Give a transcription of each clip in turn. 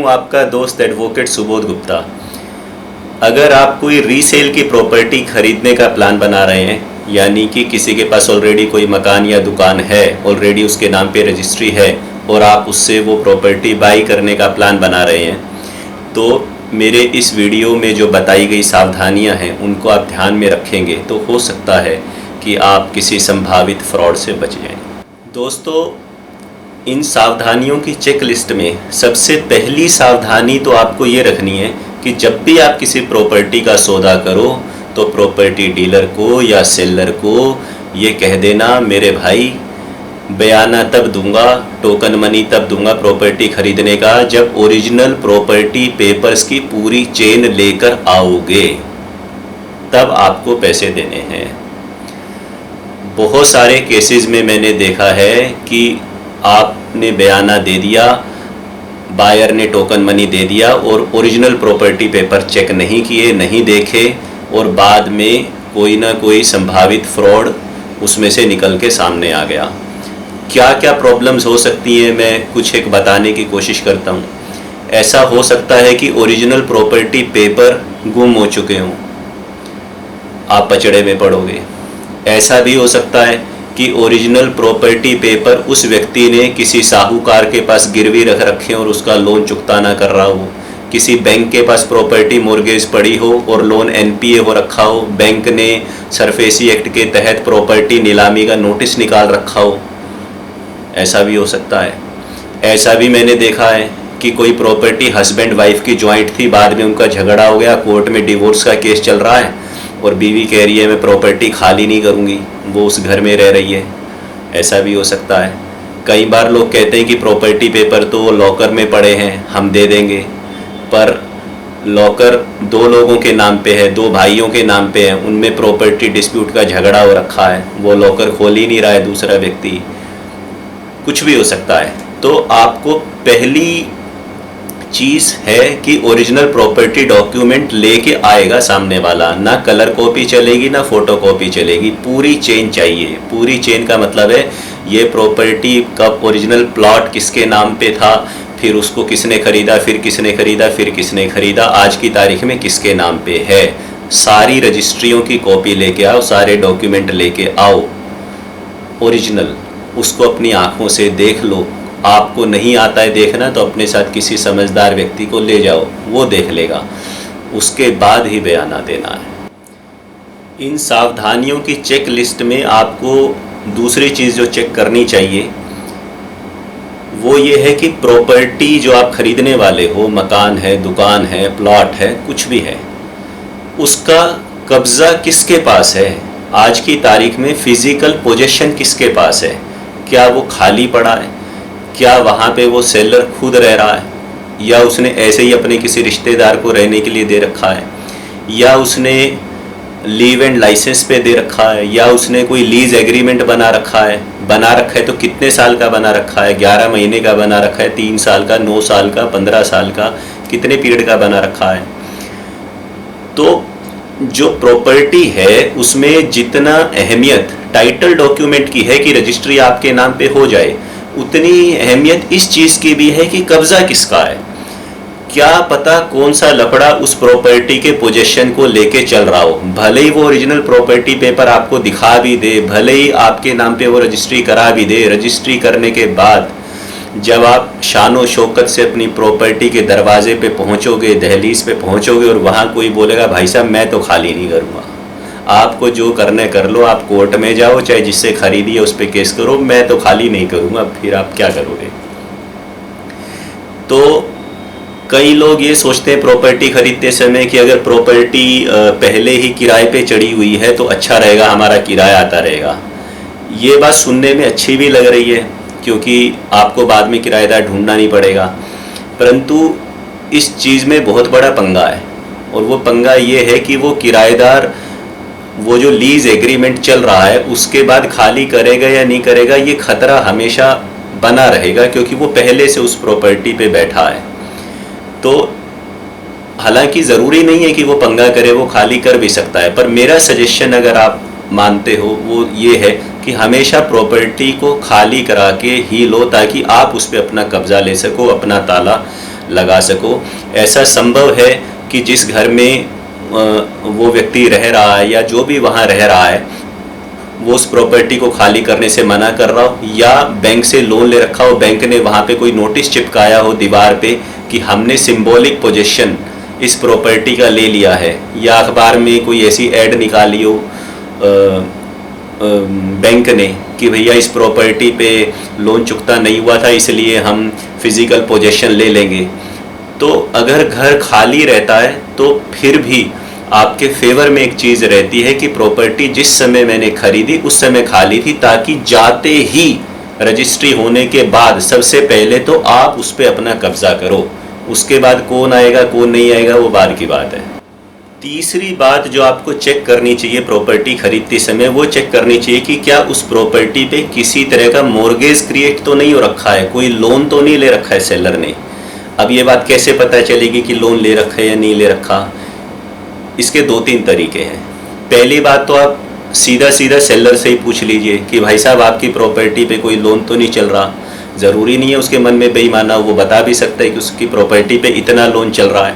हूं आपका दोस्त एडवोकेट सुबोध गुप्ता। अगर आप कोई रीसेल की प्रॉपर्टी खरीदने का प्लान बना रहे हैं, यानी कि किसी के पास ऑलरेडी कोई मकान या दुकान है, ऑलरेडी उसके नाम पे रजिस्ट्री है और आप उससे वो प्रॉपर्टी बाई करने का प्लान बना रहे हैं, तो मेरे इस वीडियो में जो बताई गई सावधानियां हैं उनको आप ध्यान में रखेंगे तो हो सकता है कि आप किसी संभावित फ्रॉड से बच जाएं। दोस्तों, इन सावधानियों की चेक लिस्ट में सबसे पहली सावधानी तो आपको ये रखनी है कि जब भी आप किसी प्रॉपर्टी का सौदा करो तो प्रॉपर्टी डीलर को या सेलर को ये कह देना, मेरे भाई बयाना तब दूंगा, टोकन मनी तब दूंगा प्रॉपर्टी खरीदने का जब ओरिजिनल प्रॉपर्टी पेपर्स की पूरी चेन लेकर आओगे, तब आपको पैसे देने हैं। बहुत सारे केसेस में मैंने देखा है कि आपने बयाना दे दिया, बायर ने टोकन मनी दे दिया और ओरिजिनल प्रॉपर्टी पेपर चेक नहीं किए, नहीं देखे और बाद में कोई ना कोई संभावित फ्रॉड उसमें से निकल के सामने आ गया। क्या क्या प्रॉब्लम्स हो सकती हैं, मैं कुछ एक बताने की कोशिश करता हूँ। ऐसा हो सकता है कि ओरिजिनल प्रॉपर्टी पेपर गुम हो चुके हों, आप पचड़े में पड़ोगे। ऐसा भी हो सकता है कि ओरिजिनल प्रॉपर्टी पेपर उस व्यक्ति ने किसी साहूकार के पास गिरवी रख रखे और उसका लोन चुकता ना कर रहा हो, किसी बैंक के पास प्रॉपर्टी मॉर्गेज पड़ी हो और लोन एनपीए हो रखा हो, बैंक ने सरफेसी एक्ट के तहत प्रॉपर्टी नीलामी का नोटिस निकाल रखा हो, ऐसा भी हो सकता है। ऐसा भी मैंने देखा है कि कोई प्रॉपर्टी हस्बैंड वाइफ की जॉइंट थी, बाद में उनका झगड़ा हो गया, कोर्ट में डिवोर्स का केस चल रहा है और बीवी कह रही है मैं प्रॉपर्टी खाली नहीं करूँगी, वो उस घर में रह रही है, ऐसा भी हो सकता है। कई बार लोग कहते हैं कि प्रॉपर्टी पेपर तो लॉकर में पड़े हैं, हम दे देंगे, पर लॉकर दो लोगों के नाम पे है, दो भाइयों के नाम पे है, उनमें प्रॉपर्टी डिस्प्यूट का झगड़ा हो रखा है, वो लॉकर खोल ही नहीं रहा है दूसरा व्यक्ति, कुछ भी हो सकता है। तो आपको पहली चीज़ है कि ओरिजिनल प्रॉपर्टी डॉक्यूमेंट लेके आएगा सामने वाला, ना कलर कॉपी चलेगी ना फोटो कॉपी चलेगी, पूरी चेन चाहिए। पूरी चेन का मतलब है ये प्रॉपर्टी का ओरिजिनल प्लॉट किसके नाम पे था, फिर उसको किसने खरीदा, फिर किसने खरीदा, फिर किसने खरीदा, आज की तारीख में किसके नाम पे है। सारी रजिस्ट्रियों की कॉपी लेके आओ, सारे डॉक्यूमेंट लेके आओ ओरिजिनल, उसको अपनी आँखों से देख लो। आपको नहीं आता है देखना तो अपने साथ किसी समझदार व्यक्ति को ले जाओ, वो देख लेगा, उसके बाद ही बयाना देना है। इन सावधानियों की चेक लिस्ट में आपको दूसरी चीज़ जो चेक करनी चाहिए वो ये है कि प्रॉपर्टी जो आप खरीदने वाले हो, मकान है, दुकान है, प्लॉट है, कुछ भी है, उसका कब्ज़ा किसके पास है। आज की तारीख में फिज़िकल पोजेशन किसके पास है, क्या वो खाली पड़ा है, क्या वहाँ पे वो सेलर खुद रह रहा है, या उसने ऐसे ही अपने किसी रिश्तेदार को रहने के लिए दे रखा है, या उसने लीव एंड लाइसेंस पे दे रखा है, या उसने कोई लीज एग्रीमेंट बना रखा है। बना रखा है तो कितने साल का बना रखा है, 11 महीने का बना रखा है, 3 साल का, 9 साल का, 15 साल का, कितने पीरियड का बना रखा है। तो जो प्रॉपर्टी है उसमें जितना अहमियत टाइटल डॉक्यूमेंट की है कि रजिस्ट्री आपके नाम पे हो जाए, उतनी अहमियत इस चीज़ की भी है कि कब्ज़ा किसका है। क्या पता कौन सा लफड़ा उस प्रॉपर्टी के पोजीशन को लेके चल रहा हो, भले ही वो ओरिजिनल प्रॉपर्टी पेपर आपको दिखा भी दे, भले ही आपके नाम पे वो रजिस्ट्री करा भी दे, रजिस्ट्री करने के बाद जब आप शानो शौकत से अपनी प्रॉपर्टी के दरवाजे पे पहुंचोगे, दहलीज पे पहुंचोगे और वहाँ कोई बोलेगा भाई साहब मैं तो खाली नहीं करूँगा, आपको जो करने कर लो, आप कोर्ट में जाओ, चाहे जिससे खरीदी है उस पर केस करो, मैं तो खाली नहीं करूँगा, फिर आप क्या करोगे। तो कई लोग ये सोचते हैं प्रॉपर्टी खरीदते समय कि अगर प्रॉपर्टी पहले ही किराए पे चढ़ी हुई है तो अच्छा रहेगा, हमारा किराया आता रहेगा। ये बात सुनने में अच्छी भी लग रही है क्योंकि आपको बाद में किराएदार ढूंढना नहीं पड़ेगा, परंतु इस चीज़ में बहुत बड़ा पंगा है। और वो पंगा ये है कि वो किराएदार वो जो लीज एग्रीमेंट चल रहा है उसके बाद खाली करेगा या नहीं करेगा, ये खतरा हमेशा बना रहेगा क्योंकि वो पहले से उस प्रॉपर्टी पे बैठा है। तो हालांकि ज़रूरी नहीं है कि वो पंगा करे, वो खाली कर भी सकता है, पर मेरा सजेशन अगर आप मानते हो वो ये है कि हमेशा प्रॉपर्टी को खाली करा के ही लो ताकि आप उस पर अपना कब्ज़ा ले सको, अपना ताला लगा सको। ऐसा संभव है कि जिस घर में वो व्यक्ति रह रहा है या जो भी वहाँ रह रहा है वो उस प्रॉपर्टी को खाली करने से मना कर रहा हो, या बैंक से लोन ले रखा हो, बैंक ने वहाँ पे कोई नोटिस चिपकाया हो दीवार पे कि हमने सिंबॉलिक पोजीशन इस प्रॉपर्टी का ले लिया है, या अखबार में कोई ऐसी ऐड निकाली हो बैंक ने कि भैया इस प्रॉपर्टी पे लोन चुकता नहीं हुआ था इसलिए हम फिज़िकल पोजीशन ले लेंगे। तो अगर घर खाली रहता है तो फिर भी आपके फेवर में एक चीज़ रहती है कि प्रॉपर्टी जिस समय मैंने खरीदी उस समय खाली थी, ताकि जाते ही रजिस्ट्री होने के बाद सबसे पहले तो आप उस पर अपना कब्जा करो। उसके बाद कौन आएगा कौन नहीं आएगा वो बाद की बात है। तीसरी बात जो आपको चेक करनी चाहिए प्रॉपर्टी खरीदते समय, वो चेक करनी चाहिए कि क्या उस प्रॉपर्टी पे किसी तरह का मॉर्गेज क्रिएट तो नहीं हो रखा है, कोई लोन तो नहीं ले रखा है सेलर ने। अब ये बात कैसे पता चलेगी कि लोन ले रखा है या नहीं ले रखा? इसके 2-3 तरीके हैं। पहली बात तो आप सीधा सेलर से ही पूछ लीजिए कि भाई साहब आपकी प्रॉपर्टी पे कोई लोन तो नहीं चल रहा। ज़रूरी नहीं है उसके मन में बेईमाना, वो बता भी सकता है कि उसकी प्रॉपर्टी पे इतना लोन चल रहा है।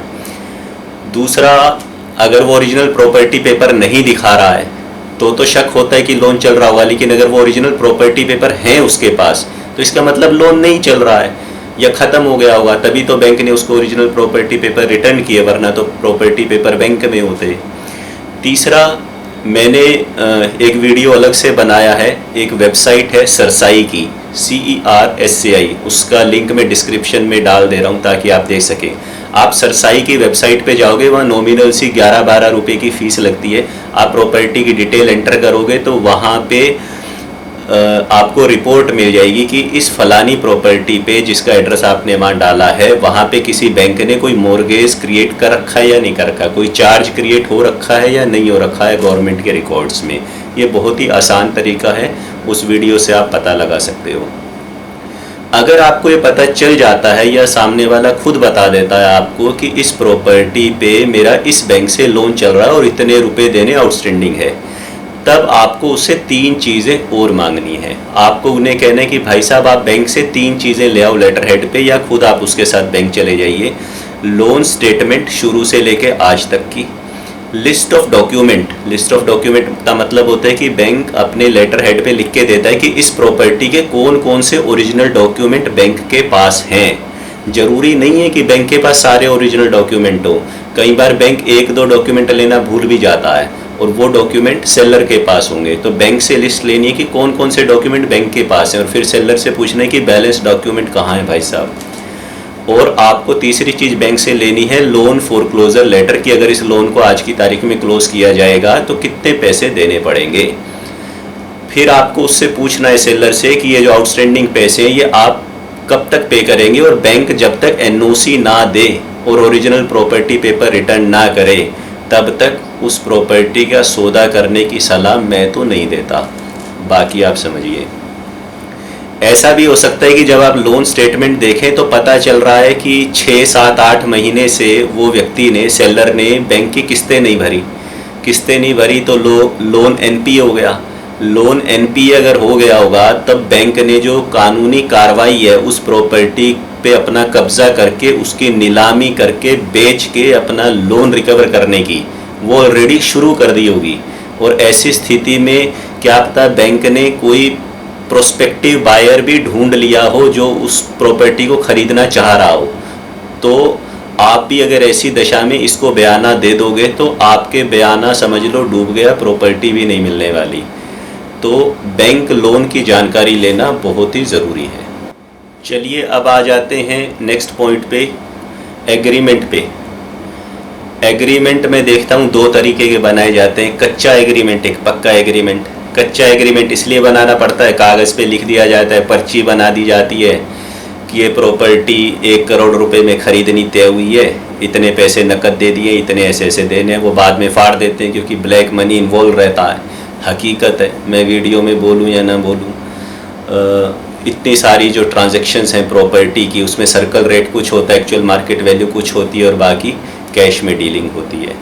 दूसरा, अगर वो ओरिजिनल प्रॉपर्टी पेपर नहीं दिखा रहा है तो शक होता है कि लोन चल रहा होगा, लेकिन अगर वो ओरिजिनल प्रॉपर्टी पेपर हैं उसके पास तो इसका मतलब लोन नहीं चल रहा है या ख़त्म हो गया होगा, तभी तो बैंक ने उसको ओरिजिनल प्रॉपर्टी पेपर रिटर्न किए, वरना तो प्रॉपर्टी पेपर बैंक में होते। तीसरा, मैंने एक वीडियो अलग से बनाया है, एक वेबसाइट है सरसाई की, CERSAI, उसका लिंक मैं डिस्क्रिप्शन में डाल दे रहा हूँ ताकि आप देख सकें। आप सरसाई की वेबसाइट पे जाओगे, वहाँ नॉमिनल सी 11-12 रुपये की फ़ीस लगती है। आप प्रॉपर्टी की डिटेल एंटर करोगे तो वहाँ पे आपको रिपोर्ट मिल जाएगी कि इस फलानी प्रॉपर्टी पे जिसका एड्रेस आपने वहाँ डाला है वहाँ पे किसी बैंक ने कोई मॉर्गेज क्रिएट कर रखा है या नहीं कर रखा, कोई चार्ज क्रिएट हो रखा है या नहीं हो रखा है गवर्नमेंट के रिकॉर्ड्स में। ये बहुत ही आसान तरीका है, उस वीडियो से आप पता लगा सकते हो। अगर आपको ये पता चल जाता है या सामने वाला खुद बता देता है आपको कि इस प्रॉपर्टी पे मेरा इस बैंक से लोन चल रहा है और इतने रुपए देने आउटस्टैंडिंग है, तब आपको उससे 3 चीज़ें और मांगनी है। आपको उन्हें कहना है कि भाई साहब आप बैंक से 3 चीज़ें ले आओ लेटर हेड पे, या खुद आप उसके साथ बैंक चले जाइए। लोन स्टेटमेंट शुरू से लेके आज तक की, लिस्ट ऑफ डॉक्यूमेंट का मतलब होता है कि बैंक अपने लेटर हेड पे लिख के देता है कि इस प्रॉपर्टी के कौन कौन से ओरिजिनल डॉक्यूमेंट बैंक के पास हैं। ज़रूरी नहीं है कि बैंक के पास सारे ओरिजिनल डॉक्यूमेंट हो, कई बार बैंक 1-2 डॉक्यूमेंट लेना भूल भी जाता है और वो डॉक्यूमेंट सेलर के पास होंगे। तो बैंक से लिस्ट लेनी है कि कौन कौन से डॉक्यूमेंट बैंक के पास हैं और फिर सेलर से पूछना है कि बैलेंस डॉक्यूमेंट कहाँ है भाई साहब। और आपको तीसरी चीज़ बैंक से लेनी है लोन फोरक्लोजर लेटर की, अगर इस लोन को आज की तारीख में क्लोज किया जाएगा तो कितने पैसे देने पड़ेंगे। फिर आपको उससे पूछना है सेलर से कि ये जो आउटस्टैंडिंग पैसे हैं ये आप कब तक पे करेंगे, और बैंक जब तक NOC ना दे और ओरिजिनल प्रॉपर्टी पेपर रिटर्न ना करे तब तक उस प्रॉपर्टी का सौदा करने की सलाह मैं तो नहीं देता। बाकी आप समझिए। ऐसा भी हो सकता है कि जब आप लोन स्टेटमेंट देखें तो पता चल रहा है कि 6, 7, 8 महीने से वो व्यक्ति ने, सेलर ने बैंक की किस्तें नहीं भरी तो लोन NPA हो गया। लोन NPA अगर हो गया होगा तब बैंक ने जो कानूनी कार्रवाई है उस प्रॉपर्टी पे अपना कब्जा करके उसकी नीलामी करके बेच के अपना लोन रिकवर करने की वो ऑलरेडी शुरू कर दी होगी। और ऐसी स्थिति में क्या पता बैंक ने कोई प्रोस्पेक्टिव बायर भी ढूंढ लिया हो जो उस प्रॉपर्टी को ख़रीदना चाह रहा हो। तो आप भी अगर ऐसी दशा में इसको बयाना दे दोगे तो आपके बयाना समझ लो डूब गया, प्रॉपर्टी भी नहीं मिलने वाली। तो बैंक लोन की जानकारी लेना बहुत ही ज़रूरी है। चलिए अब आ जाते हैं नेक्स्ट पॉइंट पे, एग्रीमेंट पे। एग्रीमेंट में देखता हूँ 2 तरीके के बनाए जाते हैं, कच्चा एग्रीमेंट, एक पक्का एग्रीमेंट। कच्चा एग्रीमेंट इसलिए बनाना पड़ता है, कागज़ पे लिख दिया जाता है, पर्ची बना दी जाती है कि ये प्रॉपर्टी 1 करोड़ रुपए में ख़रीदनी तय हुई है, इतने पैसे नकद दे दिए, इतने ऐसे देने हैं। वो बाद में फाड़ देते हैं क्योंकि ब्लैक मनी इन्वॉल्व रहता है। हकीकत है, मैं वीडियो में बोलूँ या ना बोलूँ, इतनी सारी जो ट्रांजैक्शंस हैं प्रॉपर्टी की उसमें सर्कल रेट कुछ होता है, एक्चुअल मार्केट वैल्यू कुछ होती है और बाकी कैश में डीलिंग होती है।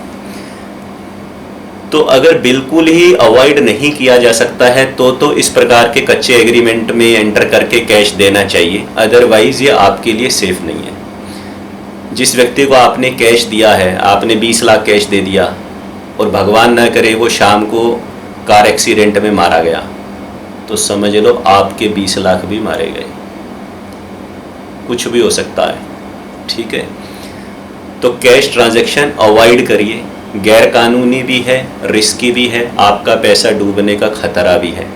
तो अगर बिल्कुल ही अवॉइड नहीं किया जा सकता है तो इस प्रकार के कच्चे एग्रीमेंट में एंटर करके कैश देना चाहिए, अदरवाइज़ ये आपके लिए सेफ़ नहीं है। जिस व्यक्ति को आपने कैश दिया है, आपने 20 लाख कैश दे दिया और भगवान न करे वो शाम को कार एक्सीडेंट में मारा गया, तो समझ लो आपके 20 लाख भी मारे गए। कुछ भी हो सकता है, ठीक है। तो कैश ट्रांजैक्शन अवॉइड करिए, गैर कानूनी भी है, रिस्की भी है, आपका पैसा डूबने का खतरा भी है।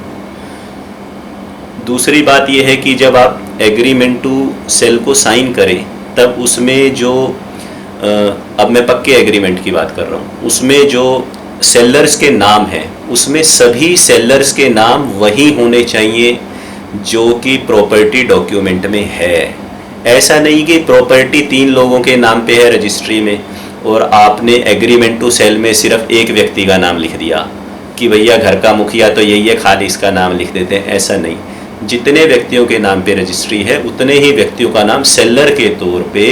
दूसरी बात यह है कि जब आप एग्रीमेंट टू सेल को साइन करें तब उसमें जो अब मैं पक्के एग्रीमेंट की बात कर रहा हूँ, उसमें जो सेलर्स के नाम हैं उसमें सभी सेलर्स के नाम वही होने चाहिए जो कि प्रॉपर्टी डॉक्यूमेंट में है। ऐसा नहीं कि प्रॉपर्टी 3 लोगों के नाम पे है रजिस्ट्री में और आपने एग्रीमेंट टू सेल में सिर्फ एक व्यक्ति का नाम लिख दिया कि भैया घर का मुखिया तो यही है, खाली इसका नाम लिख देते हैं। ऐसा नहीं, जितने व्यक्तियों के नाम पे रजिस्ट्री है उतने ही व्यक्तियों का नाम सेलर के तौर पे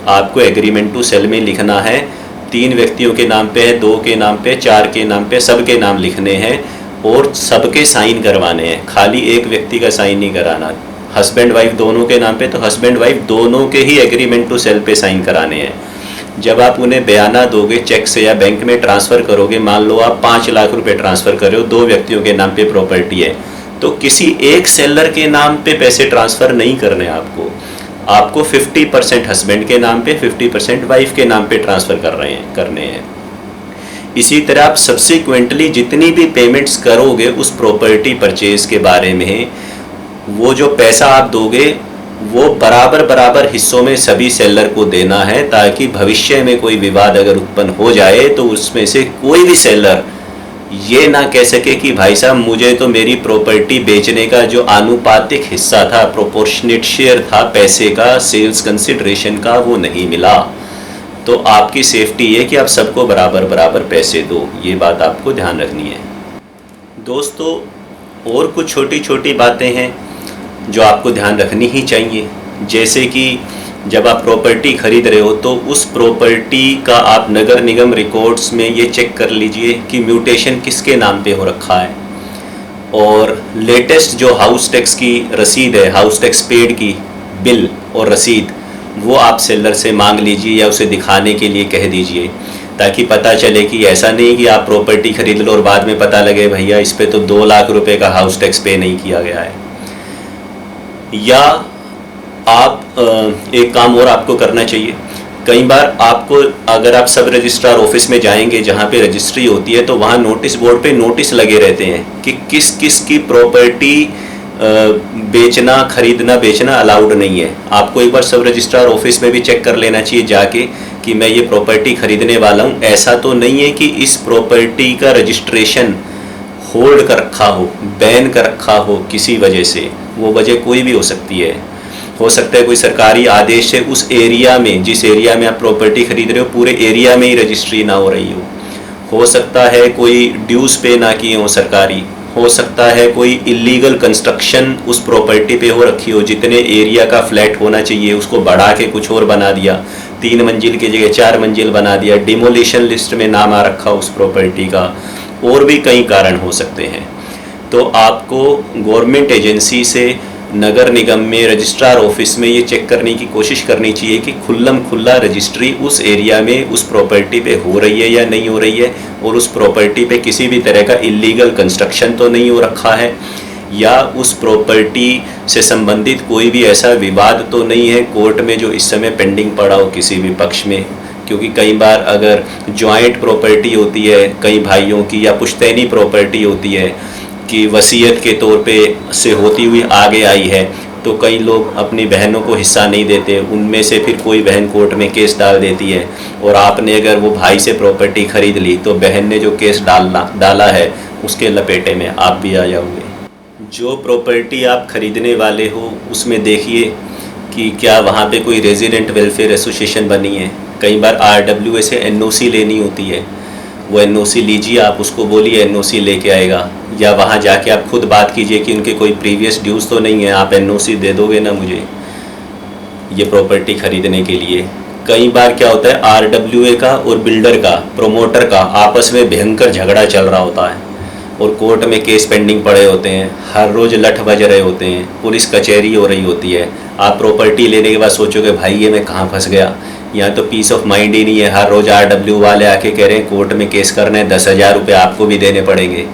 आपको एग्रीमेंट टू सेल में लिखना है। 3 व्यक्तियों के नाम पे है, 2 के नाम पे, 4 के नाम पे, सबके नाम लिखने हैं और सबके साइन करवाने हैं, खाली एक व्यक्ति का साइन नहीं कराना। हस्बैंड वाइफ दोनों के नाम पे तो हस्बैंड वाइफ दोनों के ही एग्रीमेंट टू सेल पे साइन कराने हैं। जब आप उन्हें बयाना दोगे चेक से या बैंक में ट्रांसफ़र करोगे, मान लो आप 5 लाख रुपए ट्रांसफ़र कर रहे हो, 2 व्यक्तियों के नाम पे प्रॉपर्टी है, तो किसी एक सेलर के नाम पे पैसे ट्रांसफ़र नहीं करने आपको 50% हस्बैंड के नाम पे, 50% वाइफ के नाम पे ट्रांसफ़र करने हैं। इसी तरह आप सब्सिक्वेंटली जितनी भी पेमेंट्स करोगे उस प्रॉपर्टी परचेज के बारे में, वो जो पैसा आप दोगे वो बराबर हिस्सों में सभी सेलर को देना है, ताकि भविष्य में कोई विवाद अगर उत्पन्न हो जाए तो उसमें से कोई भी सेलर ये ना कह सके कि भाई साहब मुझे तो मेरी प्रॉपर्टी बेचने का जो आनुपातिक हिस्सा था, प्रोपोर्शनेट शेयर था पैसे का, सेल्स कंसिडरेशन का, वो नहीं मिला। तो आपकी सेफ्टी है कि आप सबको बराबर पैसे दो, ये बात आपको ध्यान रखनी है। दोस्तों और कुछ छोटी छोटी बातें हैं जो आपको ध्यान रखनी ही चाहिए, जैसे कि जब आप प्रॉपर्टी खरीद रहे हो तो उस प्रॉपर्टी का आप नगर निगम रिकॉर्ड्स में ये चेक कर लीजिए कि म्यूटेशन किसके नाम पे हो रखा है, और लेटेस्ट जो हाउस टैक्स की रसीद है, हाउस टैक्स पेड की बिल और रसीद, वो आप सेलर से मांग लीजिए या उसे दिखाने के लिए कह दीजिए, ताकि पता चले कि ऐसा नहीं कि आप प्रॉपर्टी खरीद लो और बाद में पता लगे भैया इस पे तो 2 लाख रुपए का हाउस टैक्स पे नहीं किया गया है। या आप एक काम और आपको करना चाहिए, कई बार आपको अगर आप सब रजिस्ट्रार ऑफिस में जाएंगे जहाँ पे रजिस्ट्री होती है तो वहाँ नोटिस बोर्ड पे नोटिस लगे रहते हैं कि किस किस की प्रॉपर्टी बेचना, खरीदना, बेचना अलाउड नहीं है। आपको एक बार सब रजिस्ट्रार ऑफिस में भी चेक कर लेना चाहिए जाके कि मैं ये प्रॉपर्टी खरीदने वाला हूँ, ऐसा तो नहीं है कि इस प्रॉपर्टी का रजिस्ट्रेशन होल्ड कर रखा हो, बैन कर रखा हो किसी वजह से। वो वजह कोई भी हो सकती है। हो सकता है कोई सरकारी आदेश से उस एरिया में, जिस एरिया में आप प्रॉपर्टी खरीद रहे हो, पूरे एरिया में ही रजिस्ट्री ना हो रही हो सकता है कोई ड्यूज पे ना किए हो सरकारी, हो सकता है कोई इलीगल कंस्ट्रक्शन उस प्रॉपर्टी पे हो रखी हो, जितने एरिया का फ्लैट होना चाहिए उसको बढ़ा के कुछ और बना दिया, 3 मंजिल की जगह 4 मंजिल बना दिया, डिमोलिशन लिस्ट में नाम आ रखा उस प्रॉपर्टी का, और भी कई कारण हो सकते हैं। तो आपको गवर्नमेंट एजेंसी से नगर निगम में रजिस्ट्रार ऑफिस में ये चेक करने की कोशिश करनी चाहिए कि खुल्लम खुल्ला रजिस्ट्री उस एरिया में उस प्रॉपर्टी पे हो रही है या नहीं हो रही है, और उस प्रॉपर्टी पे किसी भी तरह का इलीगल कंस्ट्रक्शन तो नहीं हो रखा है, या उस प्रॉपर्टी से संबंधित कोई भी ऐसा विवाद तो नहीं है कोर्ट में जो इस समय पेंडिंग पड़ा हो किसी भी पक्ष में। क्योंकि कई बार अगर जॉइंट प्रॉपर्टी होती है कई भाइयों की, या पुश्तैनी प्रॉपर्टी होती है कि वसीयत के तौर पे से होती हुई आगे आई है, तो कई लोग अपनी बहनों को हिस्सा नहीं देते, उनमें से फिर कोई बहन कोर्ट में केस डाल देती है, और आपने अगर वो भाई से प्रॉपर्टी खरीद ली तो बहन ने जो केस डाला है उसके लपेटे में आप भी आ जाओगे। जो प्रॉपर्टी आप खरीदने वाले हो उसमें देखिए कि क्या वहाँ पे कोई रेजिडेंट वेलफेयर एसोसिएशन बनी है। कई बार RWA से NOC लेनी होती है, वो NOC लीजिए, आप उसको बोलिए NOC लेके आएगा, या वहाँ जाके आप खुद बात कीजिए कि उनके कोई प्रीवियस ड्यूज़ तो नहीं है, आप NOC दे दोगे ना मुझे ये प्रॉपर्टी खरीदने के लिए। कई बार क्या होता है RWA का और बिल्डर का, प्रोमोटर का आपस में भयंकर झगड़ा चल रहा होता है और कोर्ट में केस पेंडिंग पड़े होते हैं, हर रोज़ लठ बज रहे होते हैं, पुलिस कचहरी हो रही होती है। आप प्रॉपर्टी लेने के बाद सोचोगे भाई ये मैं कहाँ फंस गया, यहाँ तो पीस ऑफ माइंड ही नहीं है। हर रोज़ RW वाले आके कह रहे हैं कोर्ट में केस करना है, 10,000 रुपये आपको भी देने पड़ेंगे।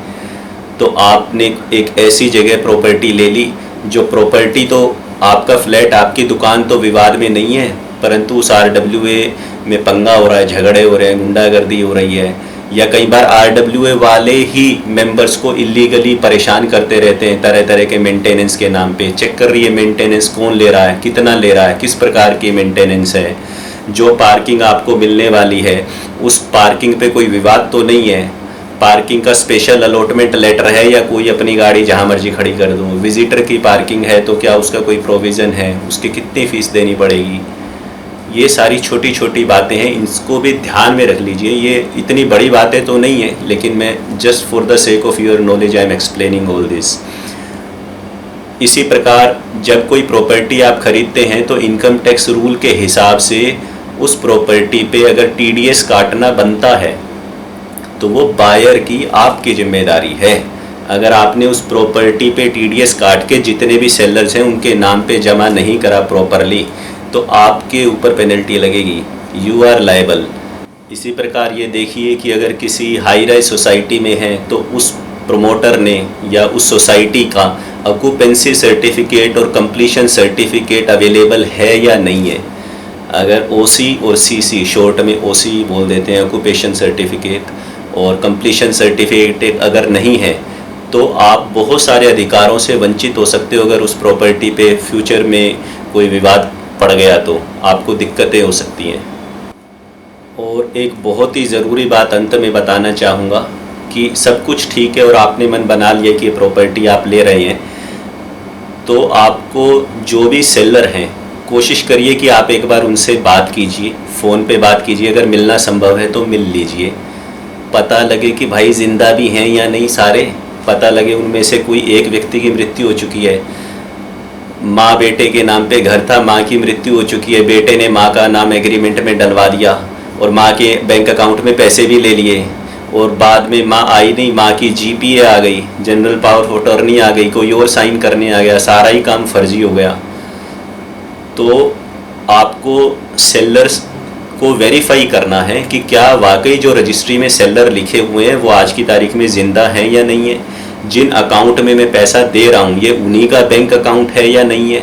तो आपने एक ऐसी जगह प्रॉपर्टी ले ली जो प्रॉपर्टी तो आपका फ्लैट, आपकी दुकान तो विवाद में नहीं है, परंतु उस RWA में पंगा हो रहा है, झगड़े हो रहे हैं, गुंडागर्दी हो रही है, या कई बार RWA वाले ही मेंबर्स को इलीगली परेशान करते रहते हैं तरह तरह के मेंटेनेंस के नाम पे। चेक कर रही है मेंटेनेंस कौन ले रहा है, कितना ले रहा है, किस प्रकार की मेंटेनेंस है, जो पार्किंग आपको मिलने वाली है उस पार्किंग पे कोई विवाद तो नहीं है, पार्किंग का स्पेशल अलॉटमेंट लेटर है या कोई अपनी गाड़ी जहाँ मर्जी खड़ी कर दूँ, विजिटर की पार्किंग है तो क्या उसका कोई प्रोविज़न है, उसकी कितनी फ़ीस देनी पड़ेगी। ये सारी छोटी छोटी बातें हैं, इसको भी ध्यान में रख लीजिए। ये इतनी बड़ी बातें तो नहीं है, लेकिन मैं just for the sake of your knowledge I am explaining all this. इसी प्रकार जब कोई प्रॉपर्टी आप खरीदते हैं तो इनकम टैक्स रूल के हिसाब से उस प्रॉपर्टी पे अगर TDS काटना बनता है तो वो बायर की आपकी जिम्मेदारी है। अगर आपने उस प्रॉपर्टी पे TDS काट के जितने भी सेलर्स हैं उनके नाम पे जमा नहीं करा प्रॉपरली तो आपके ऊपर पेनल्टी लगेगी, यू आर लायबल। इसी प्रकार ये देखिए कि अगर किसी हाई राइज सोसाइटी में है तो उस प्रमोटर ने या उस सोसाइटी का ऑक्यूपेंसी सर्टिफिकेट और कंप्लीशन सर्टिफिकेट अवेलेबल है या नहीं है। अगर OC और CC, शॉर्ट में OC बोल देते हैं, ऑक्यूपेशन सर्टिफिकेट, और कंप्लीशन सर्टिफिकेट अगर नहीं है तो आप बहुत सारे अधिकारों से वंचित हो सकते हो। अगर उस प्रॉपर्टी पे फ्यूचर में कोई विवाद पड़ गया तो आपको दिक्कतें हो सकती हैं। और एक बहुत ही ज़रूरी बात अंत में बताना चाहूँगा कि सब कुछ ठीक है और आपने मन बना लिया कि ये प्रॉपर्टी आप ले रहे हैं, तो आपको जो भी सेलर हैं कोशिश करिए कि आप एक बार उनसे बात कीजिए, फ़ोन पे बात कीजिए, अगर मिलना संभव है तो मिल लीजिए, पता लगे कि भाई ज़िंदा भी हैं या नहीं सारे, पता लगे उनमें से कोई एक व्यक्ति की मृत्यु हो चुकी है, माँ बेटे के नाम पे घर था, माँ की मृत्यु हो चुकी है, बेटे ने माँ का नाम एग्रीमेंट में डलवा दिया और माँ के बैंक अकाउंट में पैसे भी ले लिए, और बाद में माँ आई नहीं, माँ की GPA आ गई, जनरल पावर ऑफ अटॉर्नी आ गई, कोई और साइन करने आ गया, सारा ही काम फर्जी हो गया। तो आपको सेलर्स को वेरीफाई करना है कि क्या वाकई जो रजिस्ट्री में सेलर लिखे हुए हैं वो आज की तारीख में ज़िंदा हैं या नहीं है, जिन अकाउंट में मैं पैसा दे रहा हूँ ये उन्हीं का बैंक अकाउंट है या नहीं है।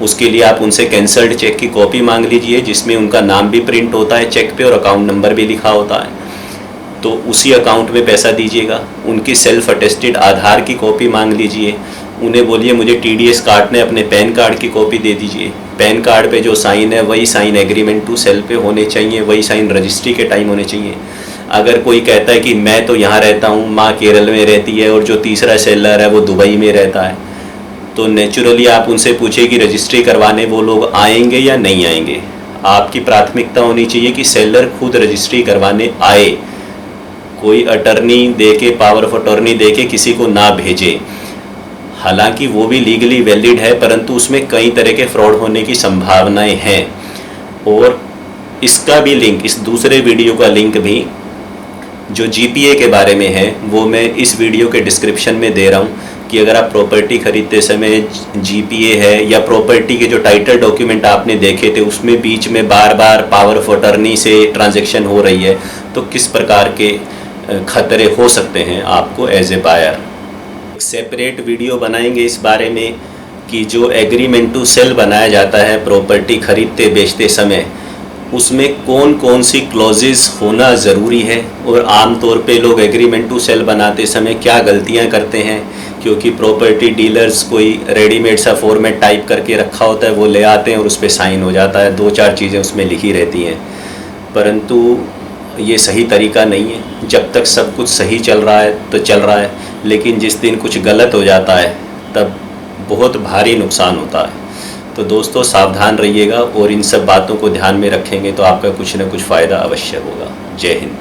उसके लिए आप उनसे कैंसल्ड चेक की कॉपी मांग लीजिए जिसमें उनका नाम भी प्रिंट होता है चेक पे और अकाउंट नंबर भी लिखा होता है, तो उसी अकाउंट में पैसा दीजिएगा। उनकी सेल्फ अटेस्टेड आधार की कॉपी मांग लीजिए, उन्हें बोलिए मुझे TDS काटने, अपने पैन कार्ड की कॉपी दे दीजिए, पैन कार्ड पे जो साइन है वही साइन एग्रीमेंट टू सेल पे होने चाहिए, वही साइन रजिस्ट्री के टाइम होने चाहिए। अगर कोई कहता है कि मैं तो यहाँ रहता हूँ, माँ केरल में रहती है और जो तीसरा सेलर है वो दुबई में रहता है, तो नेचुरली आप उनसे पूछिए कि रजिस्ट्री करवाने वो लोग आएंगे या नहीं आएंगे। आपकी प्राथमिकता होनी चाहिए कि सेलर खुद रजिस्ट्री करवाने आए, कोई अटर्नी दे के, पावर ऑफ अटॉर्नी दे के किसी को ना भेजे। हालांकि वो भी लीगली वैलिड है परंतु उसमें कई तरह के फ्रॉड होने की संभावनाएं हैं। और इसका भी लिंक, इस दूसरे वीडियो का लिंक भी जो GPA के बारे में है वो मैं इस वीडियो के डिस्क्रिप्शन में दे रहा हूँ कि अगर आप प्रॉपर्टी खरीदते समय GPA है या प्रॉपर्टी के जो टाइटल डॉक्यूमेंट आपने देखे थे उसमें बीच में बार बार पावर ऑफ अटॉर्नी से ट्रांजैक्शन हो रही है तो किस प्रकार के खतरे हो सकते हैं आपको एज ए बायर। एक सेपरेट वीडियो बनाएंगे इस बारे में कि जो एग्रीमेंट टू सेल बनाया जाता है प्रॉपर्टी खरीदते बेचते समय उसमें कौन कौन सी क्लॉजेस होना ज़रूरी है, और आम तौर पे लोग एग्रीमेंट टू सेल बनाते समय क्या गलतियां करते हैं, क्योंकि प्रॉपर्टी डीलर्स कोई रेडीमेड सा फॉर्मेट टाइप करके रखा होता है वो ले आते हैं और उस पर साइन हो जाता है, 2-4 चीज़ें उसमें लिखी रहती हैं, परंतु ये सही तरीका नहीं है। जब तक सब कुछ सही चल रहा है तो चल रहा है, लेकिन जिस दिन कुछ गलत हो जाता है तब बहुत भारी नुकसान होता है। तो दोस्तों सावधान रहिएगा और इन सब बातों को ध्यान में रखेंगे तो आपका कुछ न कुछ फ़ायदा अवश्य होगा। जय हिंद।